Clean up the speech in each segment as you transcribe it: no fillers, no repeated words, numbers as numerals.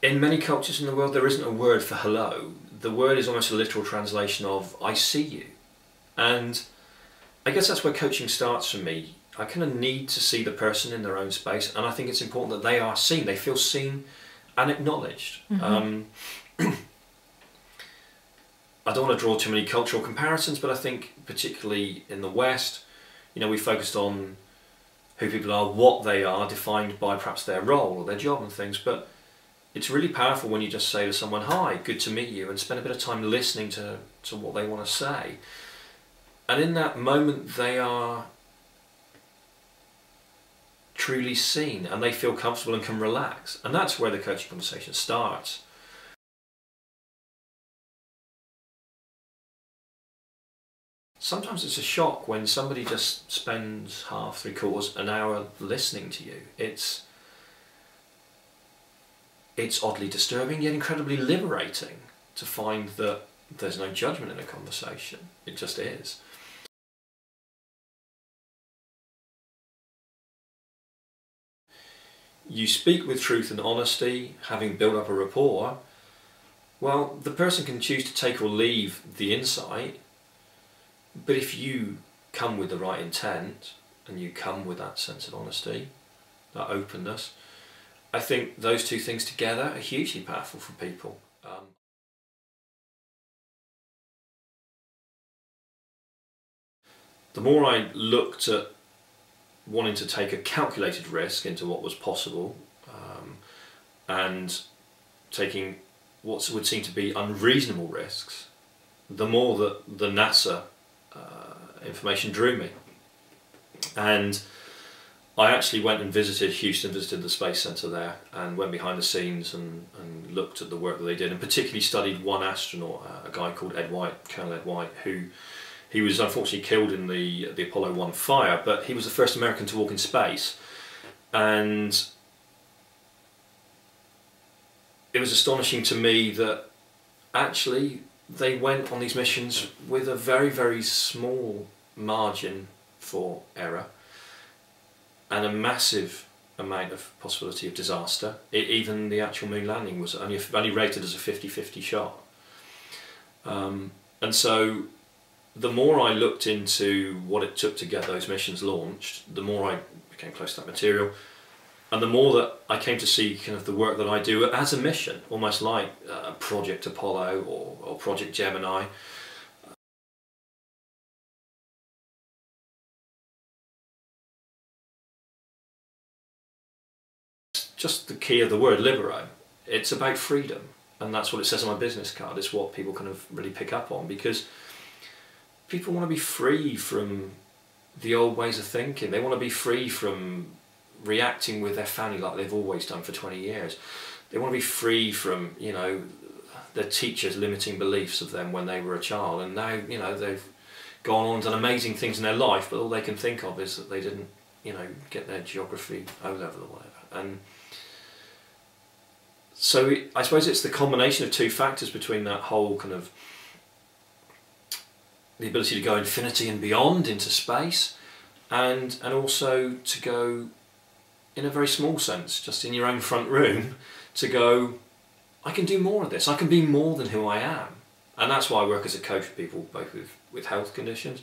In many cultures in the world, there isn't a word for hello. The word is almost a literal translation of I see you. And I guess that's where coaching starts for me. I kind of need to see the person in their own space, and I think it's important that they are seen, they feel seen and acknowledged. I don't want to draw too many cultural comparisons, but I think particularly in the West, you know, we focused on who people are, what they are, defined by perhaps their role or their job and things, but it's really powerful when you just say to someone, hi, good to meet you, and spend a bit of time listening to what they want to say. And in that moment, they are truly seen and they feel comfortable and can relax. And that's where the coaching conversation starts. Sometimes it's a shock when somebody just spends half, 3/4 an hour listening to you. It's oddly disturbing yet incredibly liberating to find that there's no judgment in a conversation. It just is. You speak with truth and honesty, having built up a rapport. Well, the person can choose to take or leave the insight, but if you come with the right intent and you come with that sense of honesty, that openness, I think those two things together are hugely powerful for people. The more I looked at wanting to take a calculated risk into what was possible, and taking what would seem to be unreasonable risks, the more that the NASA information drew me. And I actually went and visited Houston, visited the Space Center there, and went behind the scenes and looked at the work that they did, and particularly studied one astronaut, a guy called Ed White, Colonel Ed White, who he was unfortunately killed in the Apollo 1 fire, but he was the first American to walk in space. And it was astonishing to me that actually they went on these missions with a very, very small margin for error and a massive amount of possibility of disaster. Even the actual moon landing was only rated as a 50-50 shot. And so the more I looked into what it took to get those missions launched, the more I became close to that material, and the more that I came to see kind of the work that I do as a mission, almost like Project Apollo or Project Gemini. Just the key of the word, libero. It's about freedom, and that's what it says on my business card. It's what people kind of really pick up on, because people want to be free from the old ways of thinking. They want to be free from reacting with their family like they've always done for 20 years. They want to be free from, you know, their teachers limiting beliefs of them when they were a child, and now, you know, they've gone on and done amazing things in their life, but all they can think of is that they didn't, you know, get their geography O-level or whatever. And so I suppose it's the combination of two factors between that whole kind of the ability to go infinity and beyond into space, and also to go in a very small sense, just in your own front room, to go, I can do more of this, I can be more than who I am. And that's why I work as a coach for people, both with health conditions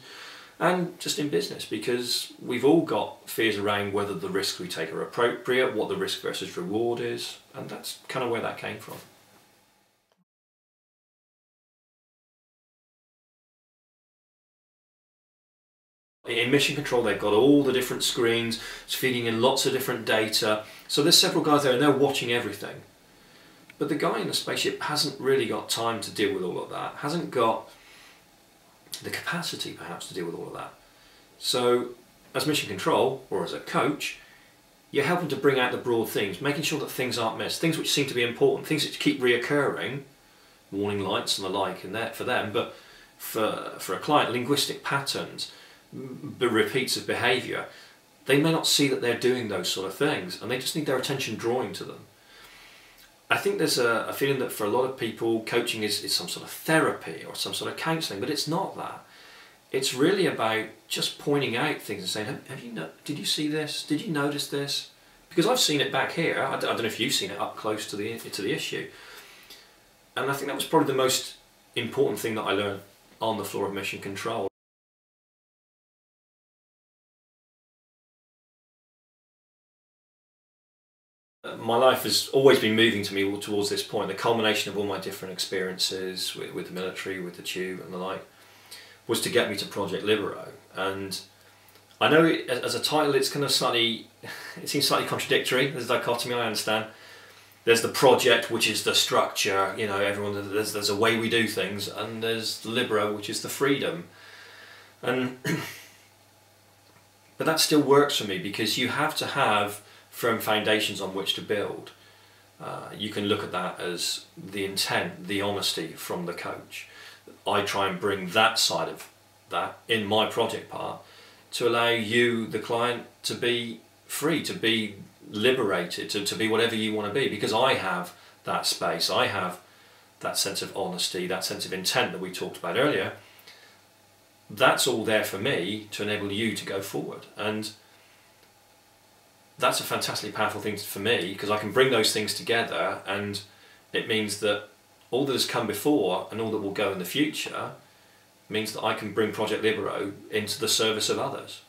and just in business, because we've all got fears around whether the risks we take are appropriate, what the risk versus reward is, and that's kind of where that came from. In Mission Control, they've got all the different screens, it's feeding in lots of different data. So there's several guys there and they're watching everything. But the guy in the spaceship hasn't really got time to deal with all of that, hasn't got the capacity perhaps to deal with all of that. So as Mission Control, or as a coach, you're helping to bring out the broad themes, making sure that things aren't missed, things which seem to be important, things which keep reoccurring, warning lights and the like in there for them, but for a client, linguistic patterns, repeats of behaviour. They may not see that they're doing those sort of things, and they just need their attention drawing to them. I think there's a feeling that for a lot of people, coaching is some sort of therapy or some sort of counselling, but it's not that. It's really about just pointing out things and saying, did you see this? Did you notice this? Because I've seen it back here. I don't know if you've seen it up close to the issue. And I think that was probably the most important thing that I learned on the floor of mission control. My life has always been moving to me towards this point. The culmination of all my different experiences with the military, with the tube and the like, was to get me to Project Libero. And I know as a title it's kind of slightly, it seems slightly contradictory. There's a dichotomy, I understand. There's the project, which is the structure, you know, everyone, there's a way we do things, and there's the Libero, which is the freedom. And but that still works for me, because you have to have firm foundations on which to build. You can look at that as the intent, the honesty from the coach. I try and bring that side of that in my project part to allow you, the client, to be free, to be liberated, to be whatever you want to be, because I have that space, I have that sense of honesty, that sense of intent that we talked about earlier. That's all there for me to enable you to go forward. And that's a fantastically powerful thing for me, because I can bring those things together, and it means that all that has come before and all that will go in the future means that I can bring Project Libero into the service of others.